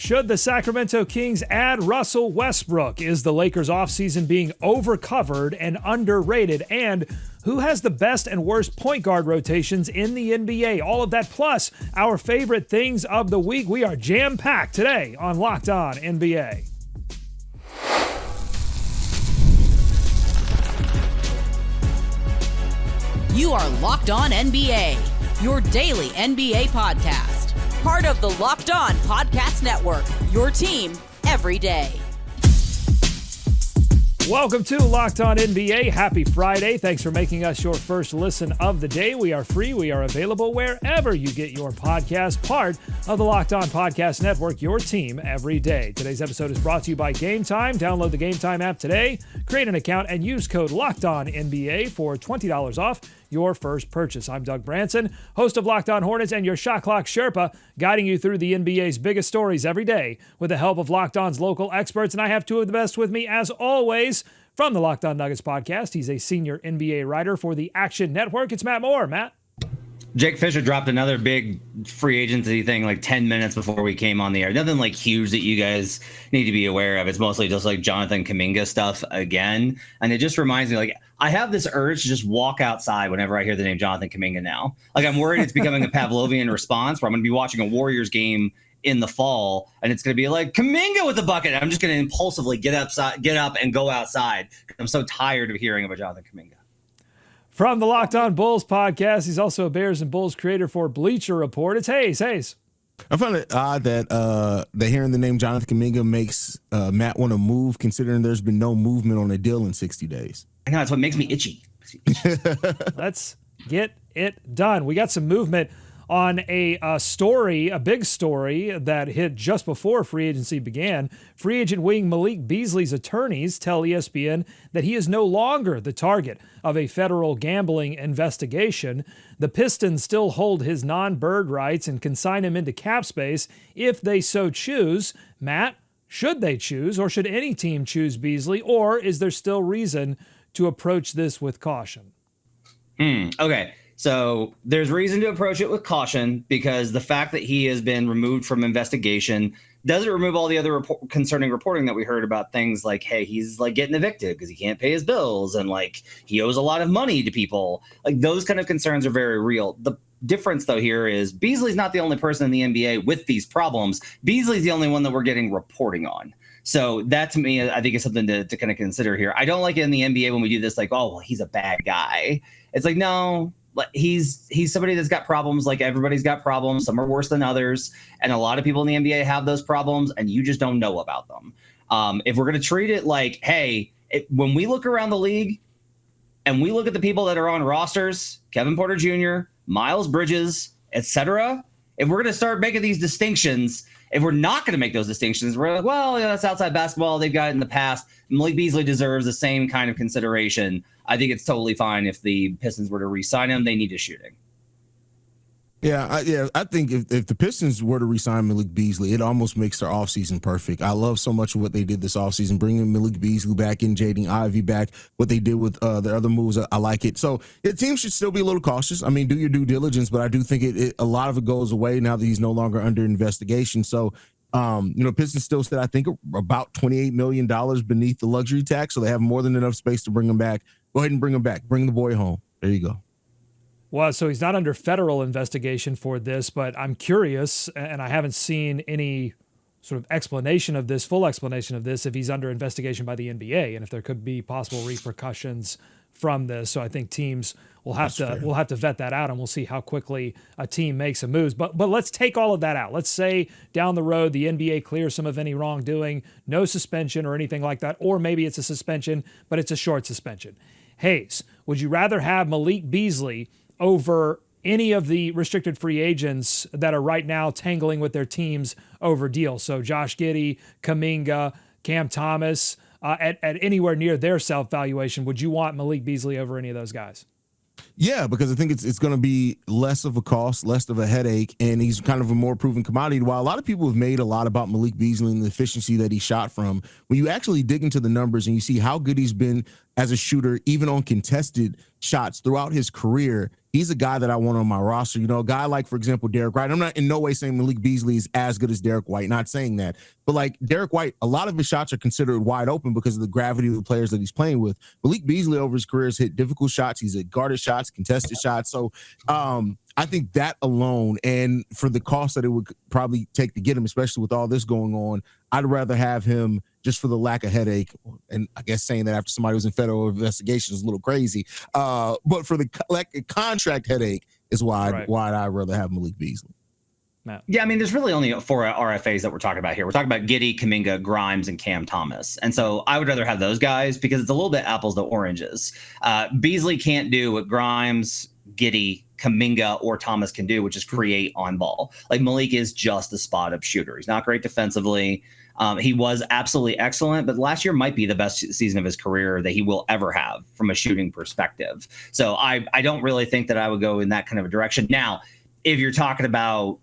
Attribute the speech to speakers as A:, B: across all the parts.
A: Should the Sacramento Kings add Russell Westbrook? Is the Lakers' offseason being overcovered and underrated? And who has the best and worst point guard rotations in the NBA? All of that plus our favorite things of the week. We are jam-packed today on Locked On NBA.
B: You are Locked On NBA, your daily NBA podcast. Part of the Locked On Podcast Network, your team every day.
A: Welcome to Locked On NBA. Happy Friday. Thanks for making us your first listen of the day. We are free. We are available wherever you get your podcast. Part of the Locked On Podcast Network, your team every day. Today's episode is brought to you by Game Time. Download the Game Time app today, create an account, and use code LOCKEDONNBA for $20 off your first purchase. I'm Doug Branson, host of Locked On Hornets and your Shot Clock Sherpa, guiding you through the NBA's biggest stories every day with the help of Locked On's local experts. And I have two of the best with me, as always, from the Locked On Nuggets podcast. He's a senior NBA writer for the Action Network. It's Matt Moore. Matt.
C: Jake Fisher dropped another big free agency thing like 10 minutes before we came on the air. Nothing like huge that you guys need to be aware of. It's mostly just like Jonathan Kuminga stuff again. And it just reminds me, like, I have this urge to just walk outside whenever I hear the name Jonathan Kuminga now. Like, I'm worried it's becoming a Pavlovian response where I'm going to be watching a Warriors game in the fall and it's going to be like Kuminga with the bucket. I'm just going to impulsively get up and go outside. I'm so tired of hearing about Jonathan Kuminga.
A: From the Locked On Bulls podcast, he's also a Bears and Bulls creator for Bleacher Report. It's Hayes.
D: I find it odd that hearing the name Jonathan Kuminga makes Matt want to move, considering there's been no movement on a deal in 60 days.
C: I know, that's what makes me itchy.
A: Let's get it done. We got some movement on a big story that hit just before free agency began. Free agent wing Malik Beasley's attorneys tell ESPN that he is no longer the target of a federal gambling investigation. The Pistons still hold his non-bird rights and can sign him into cap space if they so choose. Matt, should they choose, or should any team choose Beasley, or is there still reason to approach this with caution?
C: Okay. So there's reason to approach it with caution because the fact that he has been removed from investigation doesn't remove all the other concerning reporting that we heard about things like, hey, he's like getting evicted because he can't pay his bills and like he owes a lot of money to people. Like those kind of concerns are very real. The difference, though, here is Beasley's not the only person in the NBA with these problems. Beasley's the only one that we're getting reporting on. So that, to me, I think is something to kind of consider here. I don't like it in the NBA when we do this like, oh, well, he's a bad guy. It's like, no. He's somebody that's got problems. Like everybody's got problems. Some are worse than others. And a lot of people in the NBA have those problems and you just don't know about them. If we're going to treat it like, hey, when we look around the league and we look at the people that are on rosters, Kevin Porter Jr., Miles Bridges, etc., if we're going to start making these distinctions, if we're not going to make those distinctions, we're like, well, yeah, that's outside basketball. They've got it in the past. Malik Beasley deserves the same kind of consideration. I think it's totally fine if the Pistons were to re-sign him. They need his shooting.
D: I think if the Pistons were to re-sign Malik Beasley, it almost makes their offseason perfect. I love so much of what they did this offseason, bringing Malik Beasley back in, Jaden Ivey back, what they did with the other moves. I like it. So the team should still be a little cautious. I mean, do your due diligence, but I do think a lot of it goes away now that he's no longer under investigation. So, Pistons still sit, I think, about $28 million beneath the luxury tax. So they have more than enough space to bring him back. Go ahead and bring him back. Bring the boy home. There you go.
A: Well, so he's not under federal investigation for this, but I'm curious, and I haven't seen any sort of explanation of this, full explanation of this, if he's under investigation by the NBA and if there could be possible repercussions from this. So I think teams will have to vet that out, and we'll see how quickly a team makes a move. But let's take all of that out. Let's say down the road the NBA clears some of any wrongdoing, no suspension or anything like that, or maybe it's a suspension, but it's a short suspension. Hayes, would you rather have Malik Beasley over any of the restricted free agents that are right now tangling with their teams over deals? So Josh Giddey, Kuminga, Cam Thomas, at anywhere near their self-valuation, would you want Malik Beasley over any of those guys?
D: Yeah, because I think it's going to be less of a cost, less of a headache, and he's kind of a more proven commodity. While a lot of people have made a lot about Malik Beasley and the efficiency that he shot from, when you actually dig into the numbers and you see how good he's been as a shooter, even on contested shots throughout his career, he's a guy that I want on my roster. You know, a guy like, for example, Derek White. I'm not in no way saying Malik Beasley is as good as Derek White, not saying that. But like Derek White, a lot of his shots are considered wide open because of the gravity of the players that he's playing with. Malik Beasley over his career has hit difficult shots. He's hit guarded shots, contested shots. So I think that alone, and for the cost that it would probably take to get him, especially with all this going on, I'd rather have him just for the lack of headache. And I guess saying that after somebody was in federal investigation is a little crazy. But for the contract headache is why I'd rather have Malik Beasley.
C: Yeah, I mean, there's really only 4 RFAs that we're talking about here. We're talking about Giddey, Kuminga, Grimes, and Cam Thomas. And so I would rather have those guys because it's a little bit apples to oranges. Beasley can't do what Grimes, Giddey, Kuminga, or Thomas can do, which is create on ball. Like Malik is just a spot up shooter. He's not great defensively. He was absolutely excellent, but last year might be the best season of his career that he will ever have from a shooting perspective. So I don't really think that I would go in that kind of a direction. Now, if you're talking about,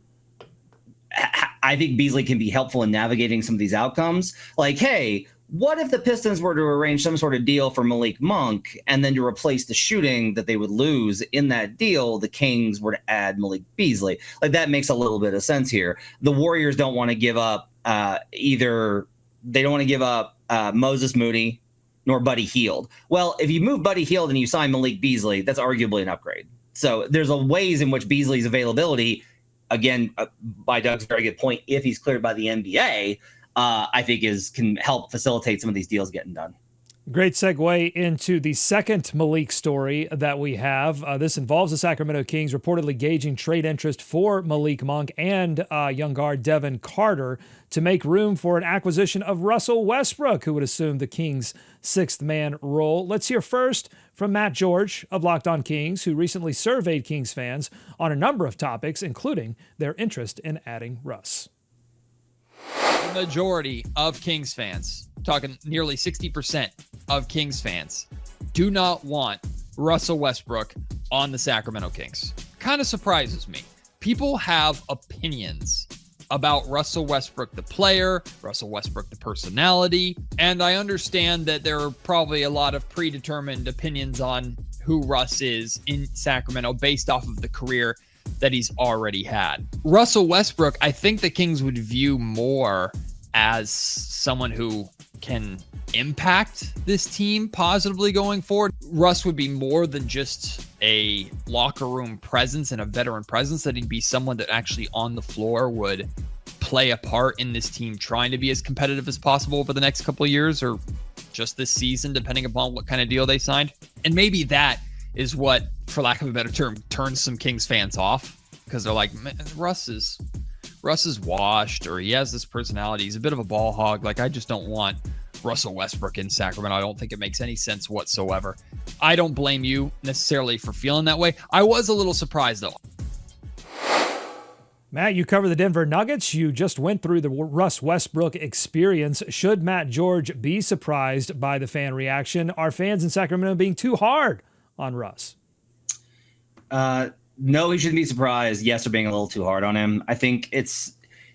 C: I think Beasley can be helpful in navigating some of these outcomes. Like, hey, what if the Pistons were to arrange some sort of deal for Malik Monk and then to replace the shooting that they would lose in that deal, the Kings were to add Malik Beasley? Like, that makes a little bit of sense here. The Warriors don't want to give up Moses Moody nor Buddy Hield. Well, if you move Buddy Hield and you sign Malik Beasley, that's arguably an upgrade. So there's a ways in which Beasley's availability, again, by Doug's very good point, if he's cleared by the NBA, I think can help facilitate some of these deals getting done.
A: Great segue into the second Malik story that we have. This involves the Sacramento Kings reportedly gauging trade interest for Malik Monk and young guard Devin Carter to make room for an acquisition of Russell Westbrook, who would assume the Kings' sixth man role. Let's hear first from Matt George of Locked On Kings, who recently surveyed Kings fans on a number of topics, including their interest in adding Russ.
E: The majority of Kings fans, talking nearly 60% of Kings fans, do not want Russell Westbrook on the Sacramento Kings. Kind of surprises me. People have opinions about Russell Westbrook, the player, Russell Westbrook, the personality, and I understand that there are probably a lot of predetermined opinions on who Russ is in Sacramento based off of the career that he's already had. Russell Westbrook, I think the Kings would view more as someone who can impact this team positively going forward. Russ would be more than just a locker room presence and a veteran presence, that he'd be someone that actually on the floor would play a part in this team trying to be as competitive as possible over the next couple of years or just this season, depending upon what kind of deal they signed. And maybe that is what, for lack of a better term, turns some Kings fans off, because they're like, Russ is washed, or he has this personality. He's a bit of a ball hog. Like, I just don't want Russell Westbrook in Sacramento. I don't think it makes any sense whatsoever. I don't blame you necessarily for feeling that way. I was a little surprised, though.
A: Matt, you cover the Denver Nuggets. You just went through the Russ Westbrook experience. Should Matt George be surprised by the fan reaction? Are fans in Sacramento being too hard on Russ?
C: No, he shouldn't be surprised. Yes, they're being a little too hard on him. I think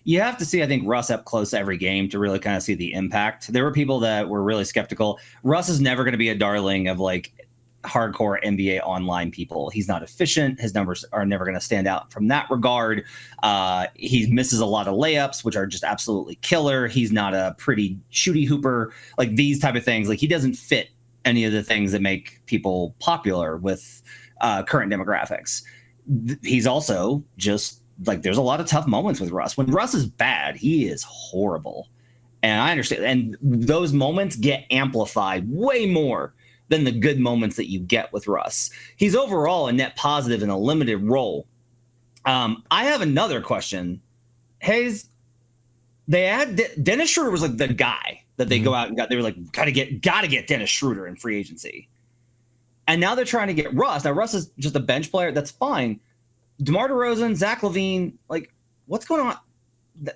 C: you have to see, I think, Russ up close every game to really kind of see the impact. There were people that were really skeptical. Russ is never going to be a darling of like hardcore NBA online people. He's not efficient. His numbers are never going to stand out from that regard. He misses a lot of layups, which are just absolutely killer. He's not a pretty shooty hooper, like these type of things. Like, he doesn't fit any of the things that make people popular with current demographics. He's also just like, there's a lot of tough moments with Russ. When Russ is bad, he is horrible. And I understand. And those moments get amplified way more than the good moments that you get with Russ. He's overall a net positive in a limited role. I have another question. Hayes, they had Dennis Schroeder was like the guy that they go out and got. They were like, gotta get Dennis Schroeder in free agency. And now they're trying to get Russ. Now, Russ is just a bench player. That's fine. DeMar DeRozan, Zach LaVine, like, what's going on?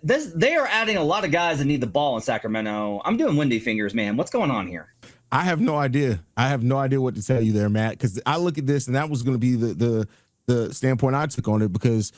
C: They are adding a lot of guys that need the ball in Sacramento. I'm doing windy fingers, man. What's going on here?
D: I have no idea. I have no idea what to tell you there, Matt, because I look at this, and that was going to be the standpoint I took on it, because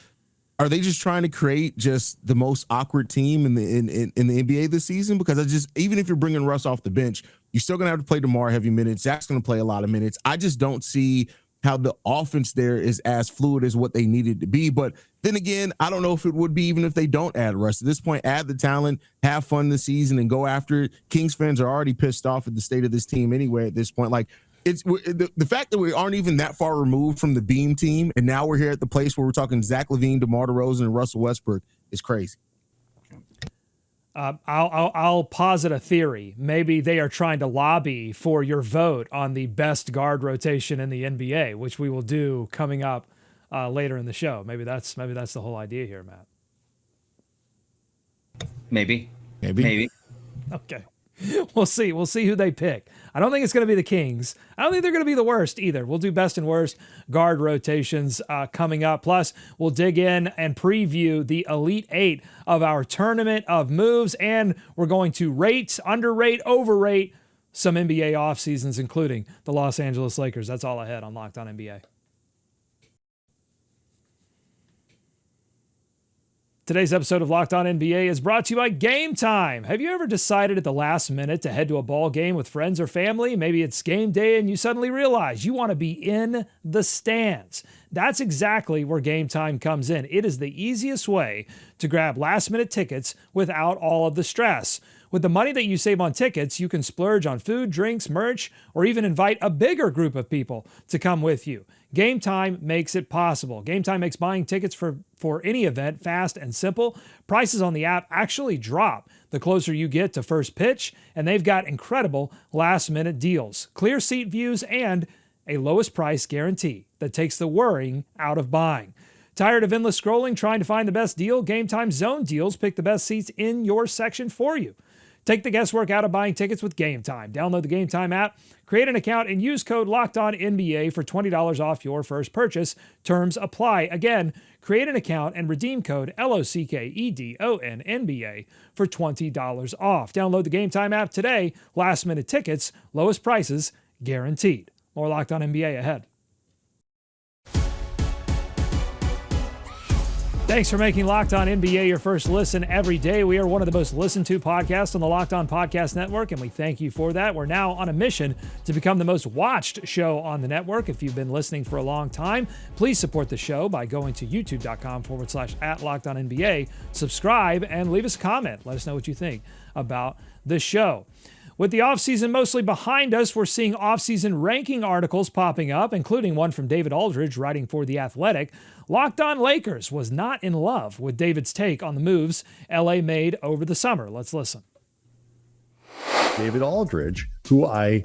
D: are they just trying to create just the most awkward team in the NBA this season? Because even if you're bringing Russ off the bench, you're still going to have to play DeMar heavy minutes. Zach's going to play a lot of minutes. I just don't see how the offense there is as fluid as what they needed to be. But then again, I don't know if it would be even if they don't add Russ. At this point, add the talent, have fun this season, and go after it. Kings fans are already pissed off at the state of this team anyway at this point. Like, it's the fact that we aren't even that far removed from the Beam team, and now we're here at the place where we're talking Zach LaVine, DeMar DeRozan, and Russell Westbrook is crazy.
A: I'll posit a theory. Maybe they are trying to lobby for your vote on the best guard rotation in the NBA, which we will do coming up later in the show. Maybe that's the whole idea here, Matt.
C: Maybe.
A: Okay. We'll see. We'll see who they pick. I don't think it's going to be the Kings. I don't think they're going to be the worst either. We'll do best and worst guard rotations coming up. Plus, we'll dig in and preview the Elite Eight of our tournament of moves, and we're going to rate, underrate, overrate some NBA off seasons, including the Los Angeles Lakers. That's all ahead on Locked On NBA. Today's episode of Locked On NBA is brought to you by Game Time. Have you ever decided at the last minute to head to a ball game with friends or family? Maybe it's game day and you suddenly realize you want to be in the stands. That's exactly where Game Time comes in. It is the easiest way to grab last-minute tickets without all of the stress. With the money that you save on tickets, you can splurge on food, drinks, merch, or even invite a bigger group of people to come with you. Game Time makes it possible. Game Time makes buying tickets for any event fast and simple. Prices on the app actually drop the closer you get to first pitch, and they've got incredible last-minute deals, clear seat views, and a lowest price guarantee that takes the worrying out of buying. Tired of endless scrolling trying to find the best deal? Game Time Zone Deals pick the best seats in your section for you. Take the guesswork out of buying tickets with Game Time. Download the Game Time app, create an account, and use code LOCKEDONNBA for $20 off your first purchase. Terms apply. Again, create an account and redeem code LOCKEDONNBA for $20 off. Download the Game Time app today. Last minute tickets, lowest prices guaranteed. More Locked On NBA ahead. Thanks for making Locked On NBA your first listen every day. We are one of the most listened to podcasts on the Locked On Podcast Network, and we thank you for that. We're now on a mission to become the most watched show on the network. If you've been listening for a long time, please support the show by going to youtube.com/@LockedOnNBA. Subscribe and leave us a comment. Let us know what you think about the show. With the offseason mostly behind us, we're seeing offseason ranking articles popping up, including one from David Aldridge writing for The Athletic. Locked On Lakers was not in love with David's take on the moves LA made over the summer. Let's listen.
F: David Aldridge, who I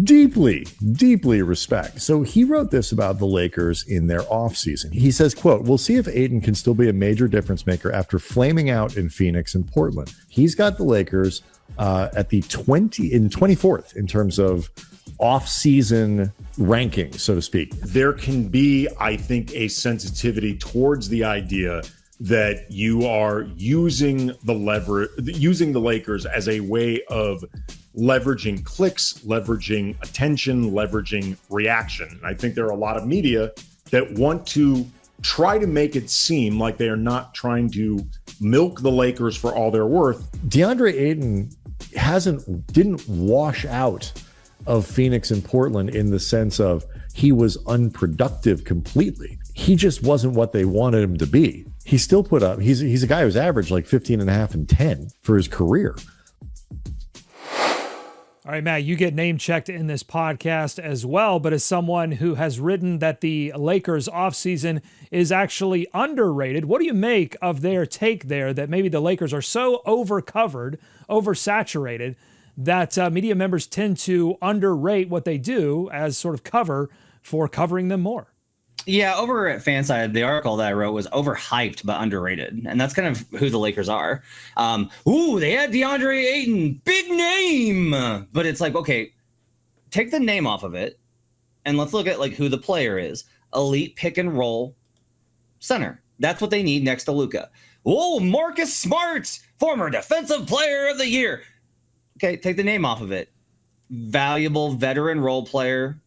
F: deeply, deeply respect. So he wrote this about the Lakers in their offseason. He says, quote, "We'll see if Ayton can still be a major difference maker after flaming out in Phoenix and Portland." He's got the Lakers at the 24th in terms of off-season rankings, so to speak.
G: There can be, I think, a sensitivity towards the idea that you are using the Lakers as a way of leveraging clicks, leveraging attention, leveraging reaction. And I think there are a lot of media that want to try to make it seem like they are not trying to milk the Lakers for all they're worth.
F: DeAndre Ayton didn't wash out of Phoenix and Portland in the sense of he was unproductive completely. He just wasn't what they wanted him to be. He still put up, he's a guy who's averaged like 15 and a half and 10 for his career.
A: All right, Matt, you get name checked in this podcast as well, but as someone who has written that the Lakers offseason is actually underrated, what do you make of their take there that maybe the Lakers are so overcovered, oversaturated, that media members tend to underrate what they do as sort of cover for covering them more?
C: Yeah, over at Fanside, the article that I wrote was overhyped but underrated, and that's kind of who the Lakers are. They had DeAndre Ayton, big name, but it's like, okay, take the name off of it, and let's look at like who the player is. Elite pick and roll center. That's what they need next to Luka. Oh, Marcus Smart, former defensive player of the year. Okay, take the name off of it. Valuable veteran role player.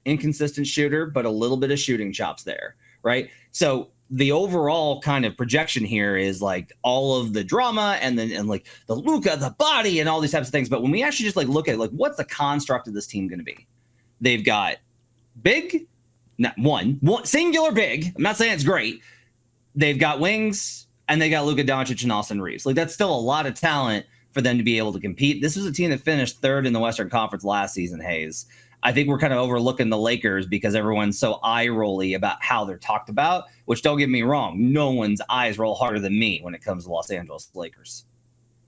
C: Inconsistent shooter, but a little bit of shooting chops there, right? So the overall kind of projection here is like all of the drama and like the Luka, the body, and all these types of things. But when we actually just like look at like what's the construct of this team going to be? They've got big, not one singular big. I'm not saying it's great. They've got wings and they got Luka Doncic and Austin Reeves. Like, that's still a lot of talent for them to be able to compete. This was a team that finished third in the Western Conference last season, Hayes. I think we're kind of overlooking the Lakers because everyone's so eye-rolly about how they're talked about, which, don't get me wrong, no one's eyes roll harder than me when it comes to Los Angeles Lakers.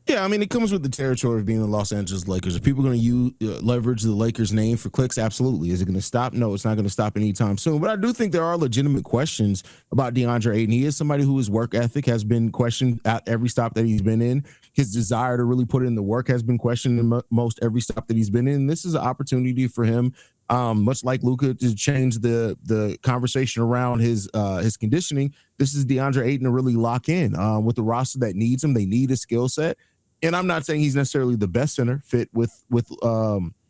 D: Yeah, I mean, it comes with the territory of being the Los Angeles Lakers. Are people going to leverage the Lakers name for clicks? Absolutely. Is it going to stop? No, it's not going to stop anytime soon. But I do think there are legitimate questions about DeAndre Ayton. He is somebody whose work ethic has been questioned at every stop that he's been in. His desire to really put in the work has been questioned in most every stop that he's been in. This is an opportunity for him, much like Luka, to change the conversation around his conditioning. This is DeAndre Ayton to really lock in with the roster that needs him. They need a skill set. And I'm not saying he's necessarily the best center fit with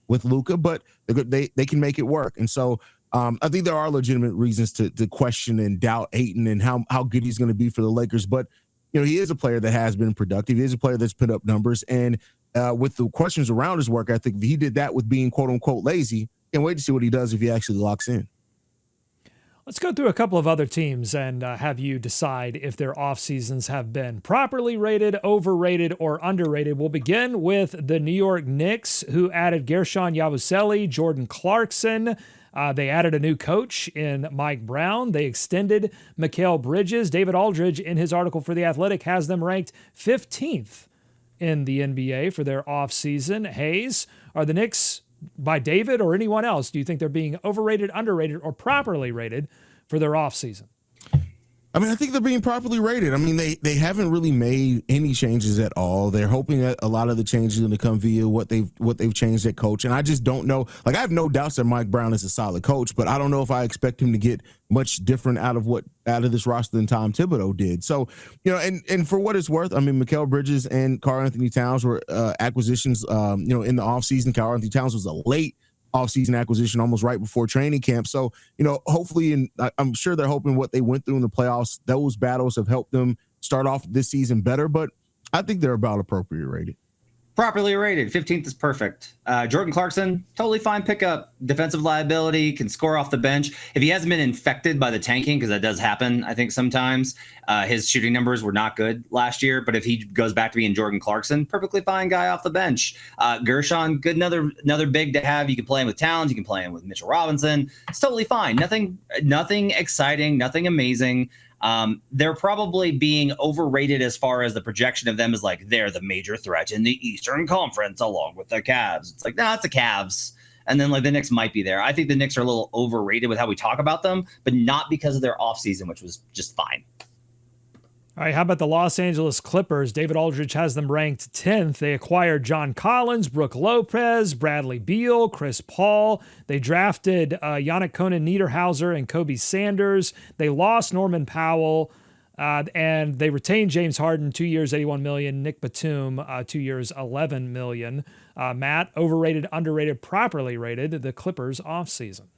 D: Luka, but they can make it work. And so I think there are legitimate reasons to question and doubt Ayton and how good he's going to be for the Lakers. But he is a player that has been productive. He is a player that's put up numbers. And with the questions around his work ethic, he did that with being quote unquote lazy. Can't wait to see what he does if he actually locks in.
A: Let's go through a couple of other teams and have you decide if their off seasons have been properly rated, overrated, or underrated. We'll begin with the New York Knicks, who added Gershon Yabusele, Jordan Clarkson. They added a new coach in Mike Brown. They extended Mikal Bridges. David Aldridge, in his article for The Athletic, has them ranked 15th in the NBA for their offseason. Hayes, are the Knicks, by David or anyone else, do you think they're being overrated, underrated, or properly rated for their offseason?
D: I mean, I think they're being properly rated. I mean, they haven't really made any changes at all. They're hoping that a lot of the changes are going to come via what they've changed at coach. And I just don't know. Like, I have no doubts that Mike Brown is a solid coach, but I don't know if I expect him to get much different out of this roster than Tom Thibodeau did. So, and for what it's worth, I mean, Mikal Bridges and Karl-Anthony Towns were acquisitions, in the offseason. Karl-Anthony Towns was a late offseason acquisition, almost right before training camp. So, hopefully, and I'm sure they're hoping what they went through in the playoffs, those battles have helped them start off this season better, but I think they're about appropriately rated.
C: Properly rated. 15th is perfect. Jordan Clarkson, totally fine pickup. Defensive liability, can score off the bench. If he hasn't been infected by the tanking, because that does happen, I think sometimes, his shooting numbers were not good last year. But if he goes back to being Jordan Clarkson, perfectly fine guy off the bench. Gershon, good, another big to have. You can play him with Towns. You can play him with Mitchell Robinson. It's totally fine. Nothing exciting. Nothing amazing. They're probably being overrated as far as the projection of them is like they're the major threat in the Eastern Conference along with the Cavs. It's like, it's the Cavs. And then like the Knicks might be there. I think the Knicks are a little overrated with how we talk about them, but not because of their offseason, which was just fine.
A: All right, how about the Los Angeles Clippers? David Aldridge has them ranked 10th. They acquired John Collins, Brook Lopez, Bradley Beal, Chris Paul. They drafted Yannick Konan-Niederhauser and Kobe Sanders. They lost Norman Powell, and they retained James Harden, 2 years, $81 million. Nick Batum, 2 years, $11 million. Matt, overrated, underrated, properly rated, the Clippers offseason.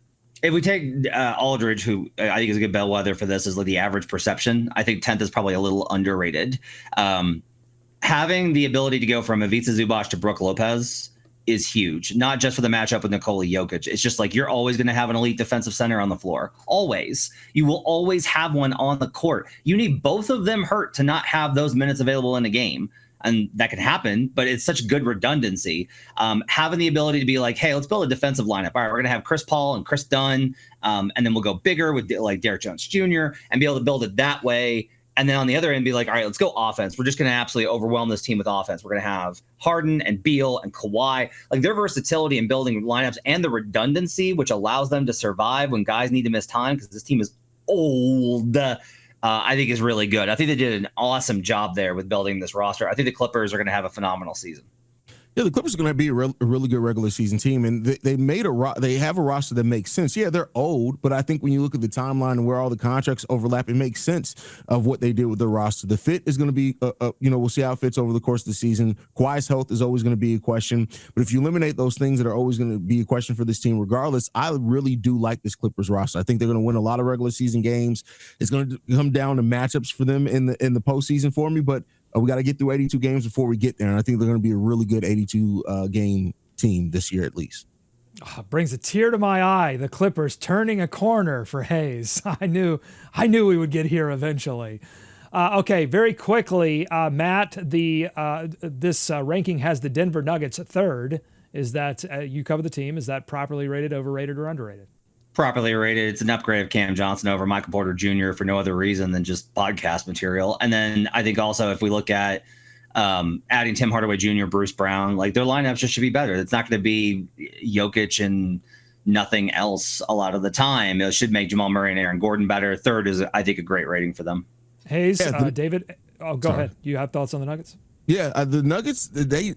C: If we take Aldridge, who I think is a good bellwether for this, is like the average perception, I think 10th is probably a little underrated. Having the ability to go from Ivica Zubac to Brook Lopez is huge, not just for the matchup with Nikola Jokic. It's just like you're always going to have an elite defensive center on the floor. Always. You will always have one on the court. You need both of them hurt to not have those minutes available in a game. And that can happen, but it's such good redundancy. Having the ability to be like, hey, let's build a defensive lineup. All right, we're going to have Chris Paul and Chris Dunn, and then we'll go bigger with like Derrick Jones Jr. and be able to build it that way. And then on the other end, be like, all right, let's go offense. We're just going to absolutely overwhelm this team with offense. We're going to have Harden and Beal and Kawhi. Like their versatility in building lineups and the redundancy, which allows them to survive when guys need to miss time because this team is old. I think is really good. I think they did an awesome job there with building this roster. I think the Clippers are going to have a phenomenal season.
D: Yeah, the Clippers are going to be a really good regular season team, and they have a roster that makes sense. Yeah, they're old, but I think when you look at the timeline and where all the contracts overlap, it makes sense of what they did with the roster. The fit is going to be, we'll see how it fits over the course of the season. Kawhi's health is always going to be a question, but if you eliminate those things that are always going to be a question for this team, regardless, I really do like this Clippers roster. I think they're going to win a lot of regular season games. It's going to come down to matchups for them in the postseason for me, but we got to get through 82 games before we get there, and I think they're going to be a really good 82 game team this year at least.
A: Brings a tear to my eye. The Clippers turning a corner for Hayes. I knew we would get here eventually. Okay, very quickly, Matt. This ranking has the Denver Nuggets third. Is that you cover the team? Is that properly rated, overrated, or underrated?
C: Properly rated. It's an upgrade of Cam Johnson over Michael Porter Jr. for no other reason than just podcast material. And then I think also if we look at adding Tim Hardaway Jr., Bruce Brown, like their lineups just should be better. It's not going to be Jokic and nothing else a lot of the time. It should make Jamal Murray and Aaron Gordon better. Third is, I think, a great rating for them.
A: Hayes, David. Oh, go ahead. Do you have thoughts on the Nuggets?
D: Yeah, the Nuggets.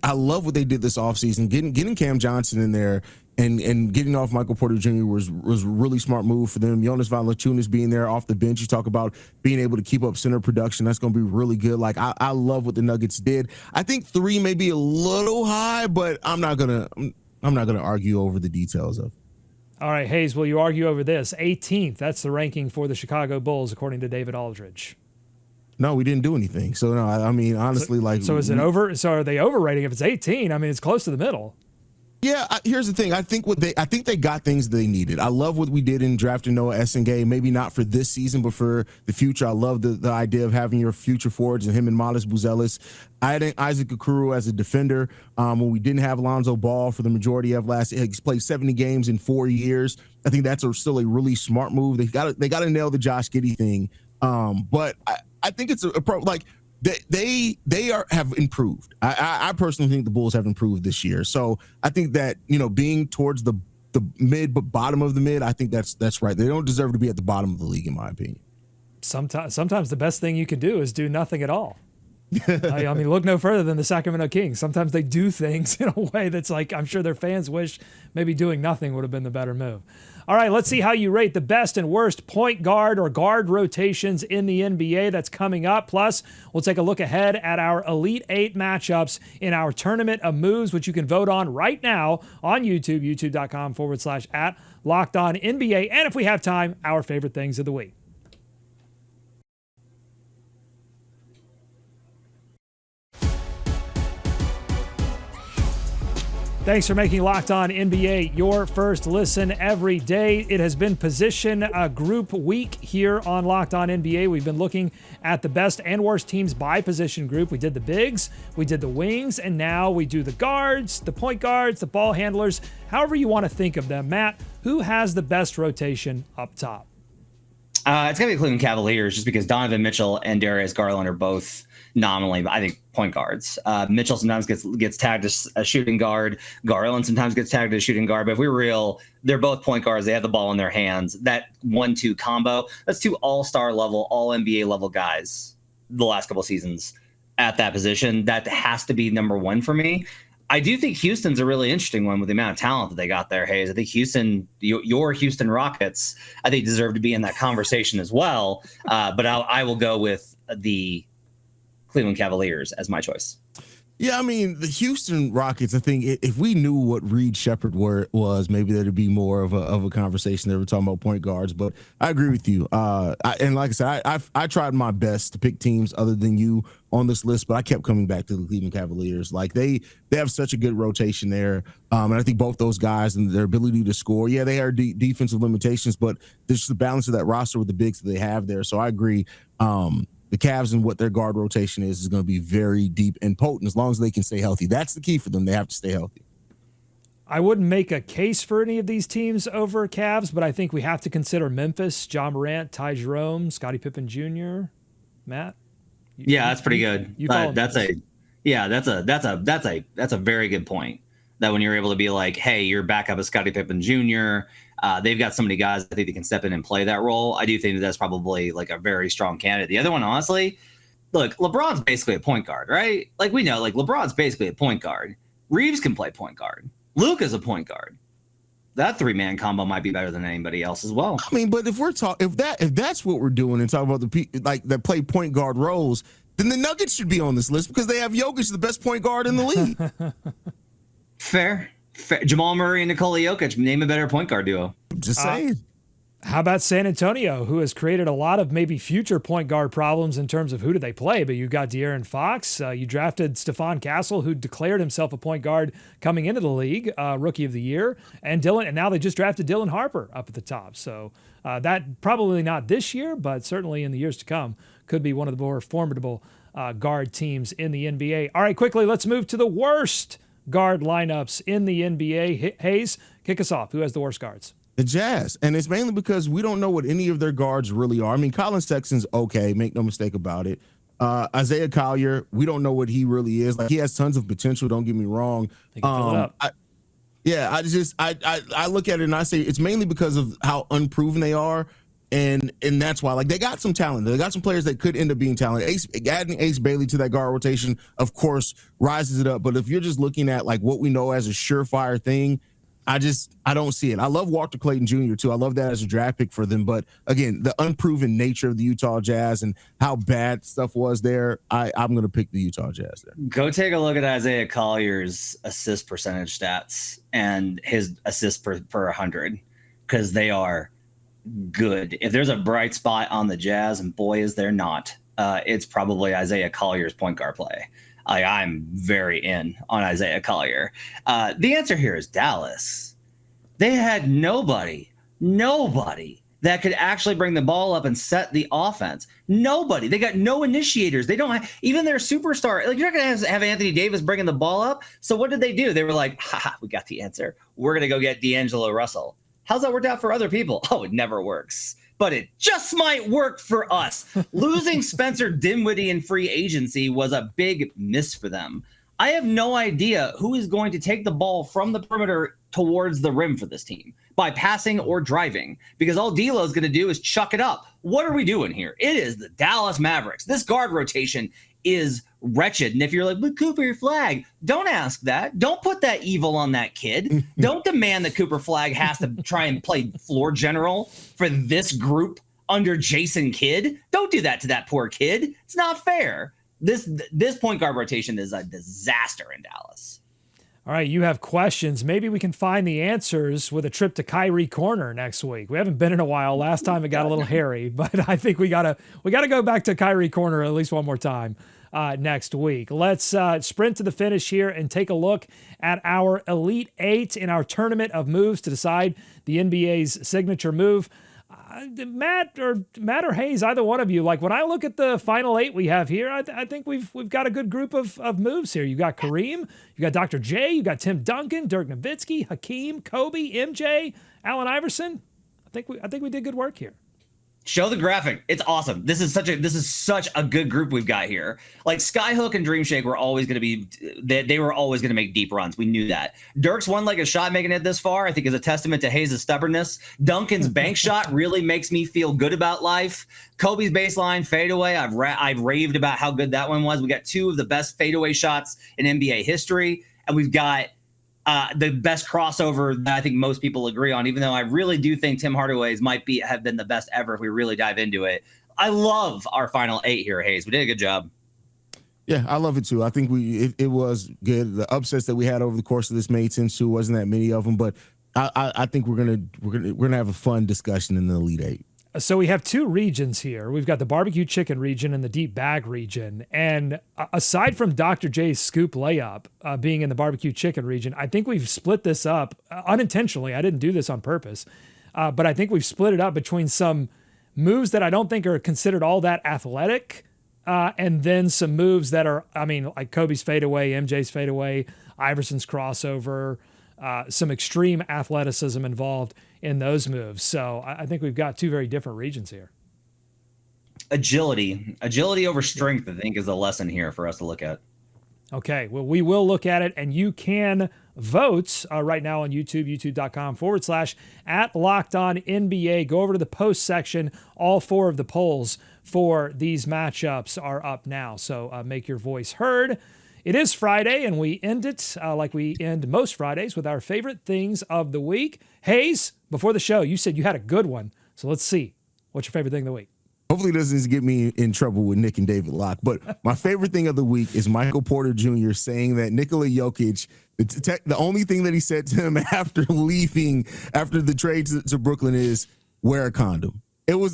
D: I love what they did this offseason. Getting Cam Johnson in there and getting off Michael Porter Jr. was a really smart move for them. Jonas Valanciunas being there off the bench. You talk about being able to keep up center production. That's going to be really good. Like I love what the Nuggets did. I think 3 may be a little high, but I'm not gonna argue over the details of it.
A: All right, Hayes, will you argue over this? 18th. That's the ranking for the Chicago Bulls, according to David Aldridge.
D: No, we didn't do anything. So no, I mean honestly,
A: so is it over? So are they overrating if it's 18? I mean, it's close to the middle.
D: Yeah, here's the thing. I think they got things they needed. I love what we did in drafting Noah Essengay. Maybe not for this season, but for the future. I love the idea of having your future forwards and him and Modest Buzelis. I had Isaac Okoro as a defender when we didn't have Lonzo Ball for the majority of last. He's played 70 games in 4 years. I think that's still a really smart move. They got to nail the Josh Giddey thing. But I think it's like. They have improved. I personally think the Bulls have improved this year. So I think that, being towards the mid but bottom of the mid, I think that's right. They don't deserve to be at the bottom of the league, in my opinion.
A: Sometimes the best thing you can do is do nothing at all. I mean, look no further than the Sacramento Kings. Sometimes they do things in a way that's like, I'm sure their fans wish maybe doing nothing would have been the better move. All right, let's see how you rate the best and worst point guard or guard rotations in the NBA. That's coming up. Plus, we'll take a look ahead at our Elite 8 matchups in our Tournament of Moves, which you can vote on right now on YouTube, youtube.com/@LockedOnNBA. And if we have time, our favorite things of the week. Thanks for making Locked On NBA your first listen every day. It has been position group week here on Locked On NBA. We've been looking at the best and worst teams by position group. We did the bigs, we did the wings, and now we do the guards, the point guards, the ball handlers, however you want to think of them. Matt, who has the best rotation up top?
C: It's going to be the Cleveland Cavaliers just because Donovan Mitchell and Darius Garland are both nominally, but I think point guards. Mitchell sometimes gets tagged as a shooting guard. Garland sometimes gets tagged as a shooting guard. But if we're real, they're both point guards. They have the ball in their hands. That 1-2 combo, that's 2 all-star level, all NBA level guys the last couple of seasons at that position. That has to be number one for me. I do think Houston's a really interesting one with the amount of talent that they got there, Hayes. I think Houston, your Houston Rockets, I think deserve to be in that conversation as well. But I will go with the Cleveland Cavaliers as my choice.
D: Yeah, I mean, the Houston Rockets, I think if we knew what Reed Shepherd was, maybe there'd be more of a conversation. They were talking about point guards, but I agree with you. And like I said, I tried my best to pick teams other than you on this list, but I kept coming back to the Cleveland Cavaliers. Like they have such a good rotation there. And I think both those guys and their ability to score, yeah, they are defensive limitations, but there's the balance of that roster with the bigs that they have there. So I agree. The Cavs and what their guard rotation is going to be very deep and potent as long as they can stay healthy. That's the key for them. They have to stay healthy.
A: I wouldn't make a case for any of these teams over Cavs, but I think we have to consider Memphis, John Morant, Ty Jerome, Scottie Pippen Jr. Matt?
C: That's pretty good. That's a very good point. That when you're able to be like, hey, your backup is Scottie Pippen Jr., they've got so many guys I think they can step in and play that role. I do think that's probably like a very strong candidate. The other one, honestly, look, LeBron's basically a point guard, right? Like we know, like LeBron's basically a point guard. Reeves can play point guard. Luke is a point guard. That 3-man combo might be better than anybody else as well.
D: I mean, but if that's what we're doing and talking about the like that play point guard roles, then the Nuggets should be on this list because they have Jokic, the best point guard in the league.
C: Fair. Jamal Murray and Nikola Jokic, name a better point guard duo.
D: Just saying.
A: How about San Antonio, who has created a lot of maybe future point guard problems in terms of who do they play? But you've got De'Aaron Fox. You drafted Stephon Castle, who declared himself a point guard coming into the league, Rookie of the Year, and now they just drafted Dylan Harper up at the top. So that probably not this year, but certainly in the years to come could be one of the more formidable guard teams in the NBA. All right, quickly, let's move to the worst guard lineups in the NBA. Hayes, kick us off. Who has the worst guards?
D: The Jazz. And it's mainly because we don't know what any of their guards really are. I mean, Colin Sexton's okay, make no mistake about it. Isaiah Collier, we don't know what he really is. Like, he has tons of potential, don't get me wrong.
A: He can fill it up.
D: I look at it and I say it's mainly because of how unproven they are. And that's why, like, they got some talent. They got some players that could end up being talented. Adding Ace Bailey to that guard rotation, of course, rises it up. But if you're just looking at, like, what we know as a surefire thing, I don't see it. I love Walter Clayton Jr. too. I love that as a draft pick for them. But again, the unproven nature of the Utah Jazz and how bad stuff was there, I'm going to pick the Utah Jazz there.
C: Go take a look at Isaiah Collier's assist percentage stats and his assists per 100, because they are good. If there's a bright spot on the Jazz, and boy, is there not, it's probably Isaiah Collier's point guard play. I'm very in on Isaiah Collier. The answer here is Dallas. They had nobody that could actually bring the ball up and set the offense. Nobody. They got no initiators. They don't have, even their superstar. Like, you're not going to have Anthony Davis bringing the ball up. So what did they do? They were like, we got the answer. We're going to go get D'Angelo Russell. How's that worked out for other people? Oh, it never works. But it just might work for us. Losing Spencer Dinwiddie in free agency was a big miss for them. I have no idea who is going to take the ball from the perimeter towards the rim for this team by passing or driving, because all D'Lo is going to do is chuck it up. What are we doing here? It is the Dallas Mavericks. This guard rotation is wretched. And if you're like, but Cooper Flag, don't ask that. Don't put that evil on that kid. Don't demand that Cooper Flag has to try and play floor general for this group under Jason Kidd. Don't do that to that poor kid. It's not fair. This point guard rotation is a disaster in Dallas.
A: All right, you have questions. Maybe we can find the answers with a trip to Kyrie Corner next week. We haven't been in a while. Last time it got a little hairy, but I think we gotta go back to Kyrie Corner at least one more time next week. Let's sprint to the finish here and take a look at our Elite Eight in our tournament of moves to decide the NBA's signature move. Matt or Hayes, either one of you, like, when I look at the final eight we have here, I think we've got a good group of moves here. You got Kareem, you got Dr. J, you got Tim Duncan, Dirk Nowitzki, Hakeem, Kobe, MJ, Allen Iverson. I think we did good work here.
C: Show the graphic. It's awesome. This is such a good group we've got here. Like, Skyhook and Dream Shake were always going to be, they were always going to make deep runs. We knew that. Dirk's one-legged shot making it this far, I think, is a testament to Hayes' stubbornness. Duncan's bank shot really makes me feel good about life. Kobe's baseline fadeaway, I've raved about how good that one was. We got two of the best fadeaway shots in NBA history, and we've got the best crossover that I think most people agree on, even though I really do think Tim Hardaway's have been the best ever if we really dive into it. I love our final eight here, Hayes. We did a good job.
D: Yeah, I love it too. I think it was good. The upsets that we had over the course of this made sense too. Wasn't that many of them, but I think we're gonna have a fun discussion in the Elite Eight.
A: So we have two regions here. We've got the barbecue chicken region and the deep bag region. And aside from Dr. J's scoop layup being in the barbecue chicken region, I think we've split this up unintentionally. I didn't do this on purpose, but I think we've split it up between some moves that I don't think are considered all that athletic, and then some moves that are, like Kobe's fadeaway, MJ's fadeaway, Iverson's crossover, some extreme athleticism involved in those moves. So I think we've got two very different regions here.
C: Agility over strength, I think, is the lesson here for us to look at.
A: Okay, well, we will look at it, and you can vote right now on YouTube, youtube.com/@LockedOnNBA. Go over to the post section. All four of the polls for these matchups are up now, so make your voice heard. It is Friday, and we end it like we end most Fridays with our favorite things of the week. Hayes, before the show, you said you had a good one, so let's see. What's your favorite thing of the week?
D: Hopefully it doesn't get me in trouble with Nick and David Locke, but my favorite thing of the week is Michael Porter Jr. saying that Nikola Jokic, the only thing that he said to him after leaving, after the trade to Brooklyn is, wear a condom. It was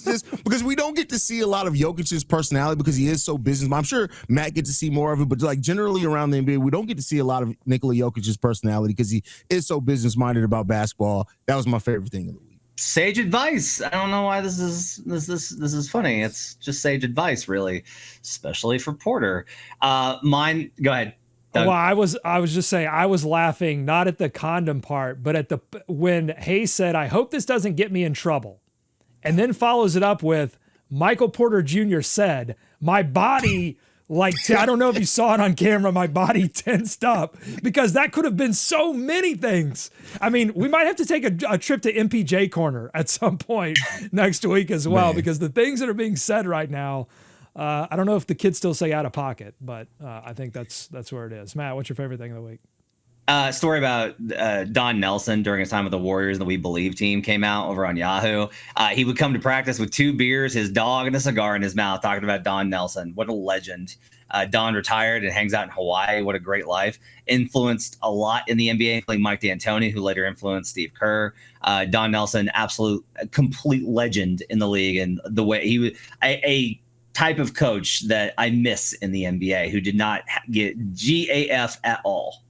D: just because we don't get to see a lot of Jokic's personality because he is so business. I'm sure Matt gets to see more of it, but like generally around the NBA, we don't get to see a lot of Nikola Jokic's personality because he is so business minded about basketball. That was my favorite thing of the week.
C: Sage advice. I don't know why this is funny. It's just sage advice, really, especially for Porter. Mine. Go ahead. Doug.
A: Well, I was just saying I was laughing not at the condom part, but at when Hayes said, "I hope this doesn't get me in trouble." And then follows it up with Michael Porter Jr. said, my body, I don't know if you saw it on camera, my body tensed up because that could have been so many things. I mean, we might have to take a trip to MPJ Corner at some point next week as well, because the things that are being said right now, I don't know if the kids still say out of pocket, but I think that's where it is. Matt, what's your favorite thing of the week?
C: Story about Don Nelson during his time with the Warriors and the We Believe team came out over on Yahoo. He would come to practice with 2 beers, his dog, and a cigar in his mouth, talking about Don Nelson. What a legend. Don retired and hangs out in Hawaii. What a great life. Influenced a lot in the NBA, including Mike D'Antoni, who later influenced Steve Kerr. Don Nelson, complete legend in the league. And the way he was a type of coach that I miss in the NBA, who did not get GAF at all.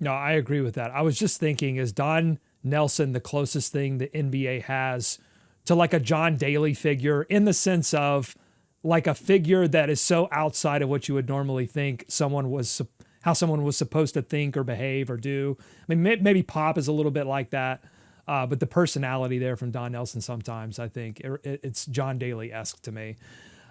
A: No, I agree with that. I was just thinking, is Don Nelson the closest thing the NBA has to like a John Daly figure, in the sense of like a figure that is so outside of what you would normally think how someone was supposed to think or behave or do? I mean, maybe Pop is a little bit like that, but the personality there from Don Nelson sometimes, I think it's John Daly-esque to me.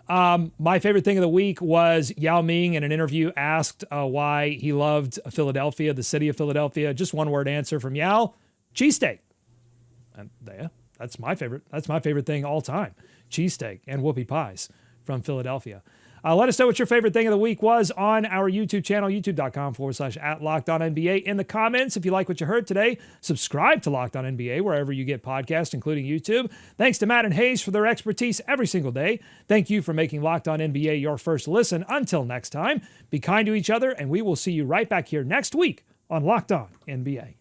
A: My favorite thing of the week was Yao Ming in an interview asked why he loved Philadelphia, the city of Philadelphia. Just one word answer from Yao: cheesesteak. And yeah, that's my favorite. That's my favorite thing all time: cheesesteak and whoopie pies from Philadelphia. Let us know what your favorite thing of the week was on our YouTube channel, youtube.com/@LockedOnNBA. In the comments, if you like what you heard today, subscribe to Locked On NBA wherever you get podcasts, including YouTube. Thanks to Matt and Hayes for their expertise every single day. Thank you for making Locked On NBA your first listen. Until next time, be kind to each other, and we will see you right back here next week on Locked On NBA.